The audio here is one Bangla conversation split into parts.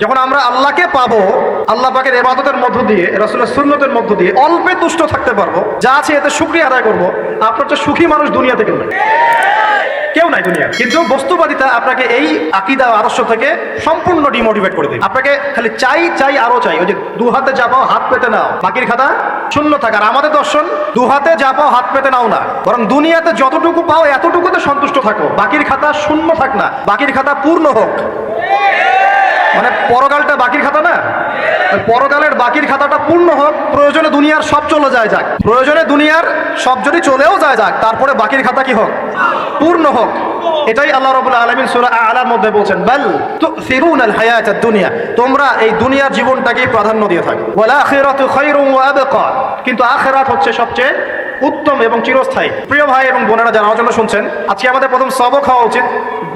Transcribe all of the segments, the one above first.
যখন আমরা আল্লাহকে পাবো, আল্লাহ পাকের ইবাদতের মধ্য দিয়ে, রাসূলের সুন্নতের মধ্য দিয়ে অল্পে তুষ্ট থাকতে পারবো, যা আছে এতে শুকরিয়া আদায় করবো, আপনার চেয়ে সুখী মানুষ দুনিয়াতে কেউ নাই দুনিয়া। কিন্তু বস্তুবাদিতা আপনাকে এই আকীদা আদর্শ থেকে সম্পূর্ণ ডিমোটিভেট করে দেবে। আপনাকে খালি চাই চাই আরো চাই। ওই যে দু হাতে যা পাও হাত পেতে নাও, বাকির খাতা শূন্য থাক। আর আমাদের দর্শন দু হাতে যা পাও হাত পেতে নাও না, বরং দুনিয়াতে যতটুকু পাও এতটুকুতে সন্তুষ্ট থাকো, বাকির খাতা শূন্য থাক না, বাকির খাতা পূর্ণ হোক। মানে পরকালটা বাকির খাতা না, পরকালের বাকির খাতাটা পূর্ণ হোক। প্রয়োজনে দুনিয়ার সব চলে যায় যাক, প্রয়োজনে দুনিয়ার সব যদি চলেও যায় যাক, তারপরে বাকির খাতা কি হোক? পূর্ণ হোক। এটাই আল্লাহ রাব্বুল আলামিন সূরা আ'লার মধ্যে বলছেন, বাল তু'সিরুনাল হায়াতাদ দুনিয়া, তোমরা এই দুনিয়ার জীবনটাকেই প্রাধান্য দিয়ে থাকো। ওয়াল আখিরাতু খায়রুন ওয়া আবকা, কিন্তু আখিরাত হচ্ছে সবচেয়ে উত্তম এবং চিরস্থায়ী। প্রিয় ভাই এবং বোনেরা যারা আলোচনা শুনছেন, আজকে আমাদের প্রথম সবক হওয়া উচিত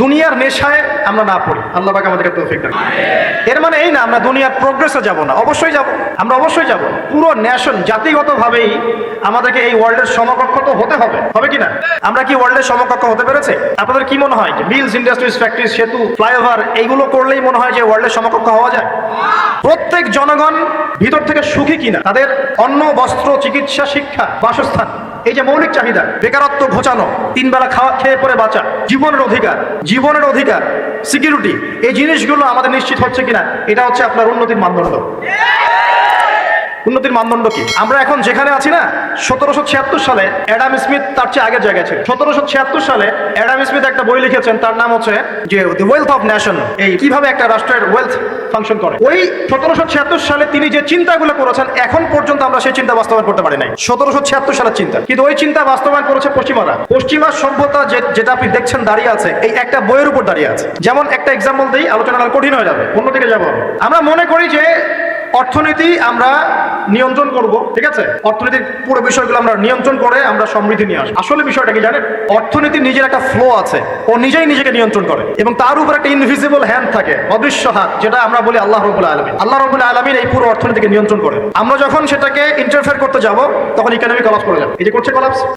দুনিয়ার নেশায় আমরা না পড়ি। আল্লাহ পাক আমাদেরকে তৌফিক দান। এর মানে এই না আমরা দুনিয়ার প্রোগ্রেসে যাব না, অবশ্যই যাব, আমরা অবশ্যই যাব। পুরো ন্যাশন জাতিগতভাবেই আমাদেরকে এই ওয়ার্ল্ডের সমকক্ষ তো হতে হবে, হবে কি না? আমরা কি ওয়ার্ল্ডের সমকক্ষ হতে পেরেছে? আপনাদের কি মনে হয় যে মিলস, ইন্ডাস্ট্রিজ, ফ্যাক্টরিজ, সেতু, ফ্লাইওভার এইগুলো করলেই মনে হয় যে ওয়ার্ল্ডের সমকক্ষ হওয়া যায়? প্রত্যেক জনগণ ভিতর থেকে সুখী কিনা, তাদের অন্ন, বস্ত্র, চিকিৎসা, শিক্ষা, বাসস্থান, এই যে মৌলিক চাহিদা, বেকারত্ব ঘোচানো, তিন বেলা খাওয়া খেয়ে পরে বাঁচা, জীবনের অধিকার, সিকিউরিটি, এই জিনিসগুলো আমাদের নিশ্চিত হচ্ছে কিনা, এটা হচ্ছে আপনার উন্নতির মানদণ্ড। উন্নতির মানদণ্ড কি? আমরা এখন যেখানে আছি না, 1776 সালে অ্যাডাম স্মিথ তার চেয়ে আগের জায়গায় ছিল। 1776 সালে অ্যাডাম স্মিথ একটা বই লিখেছেন, তার নাম হচ্ছে যে দি ওয়েলথ অফ নেশন, এই কিভাবে একটা রাষ্ট্রের ওয়েলথ ফাংশন করে। ওই 1776 সালে তিনি যে চিন্তাগুলো করেছেন, এখন পর্যন্ত আমরা সেই চিন্তা বাস্তবায়ন করতে পারি নাই। 1776 সালের চিন্তা, কিন্তু ওই চিন্তা বাস্তবায়ন করেছে পশ্চিমারা। পশ্চিমা সভ্যতা যেটা আপনি দেখছেন দাঁড়িয়ে আছে, এই একটা বইয়ের উপর দাঁড়িয়ে আছে। যেমন একটা এক্সাম্পল দিই, আলোচনা কঠিন হয়ে যাবে, অন্যদিকে যাবো। আমরা মনে করি যে অর্থনীতি আমরা নিয়ন্ত্রণ করব, ঠিক আছে, অর্থনীতির পুরো বিষয়গুলো আমরা নিয়ন্ত্রণ করে আমরা সমৃদ্ধি নিয়ে আসবো। আসলে বিষয়টা কি জানেন? অর্থনীতির নিজের একটা ফ্লো আছে, ও নিজেই নিজেকে নিয়ন্ত্রণ করে, এবং তার উপর একটা ইনভিজিবল হ্যান্ড থাকে, অদৃশ্য হাত, যেটা আমরা বলি আল্লাহ রাব্বুল আলামিন। আল্লাহ রাব্বুল আলামিন এই পুরো অর্থনীতিকে নিয়ন্ত্রণ করে। আমরা যখন সেটাকে ইন্টারফেয়ার করতে যাব, তখন ইকোনমি কলাপস করে যাবে। এই যে করছে কলাপস।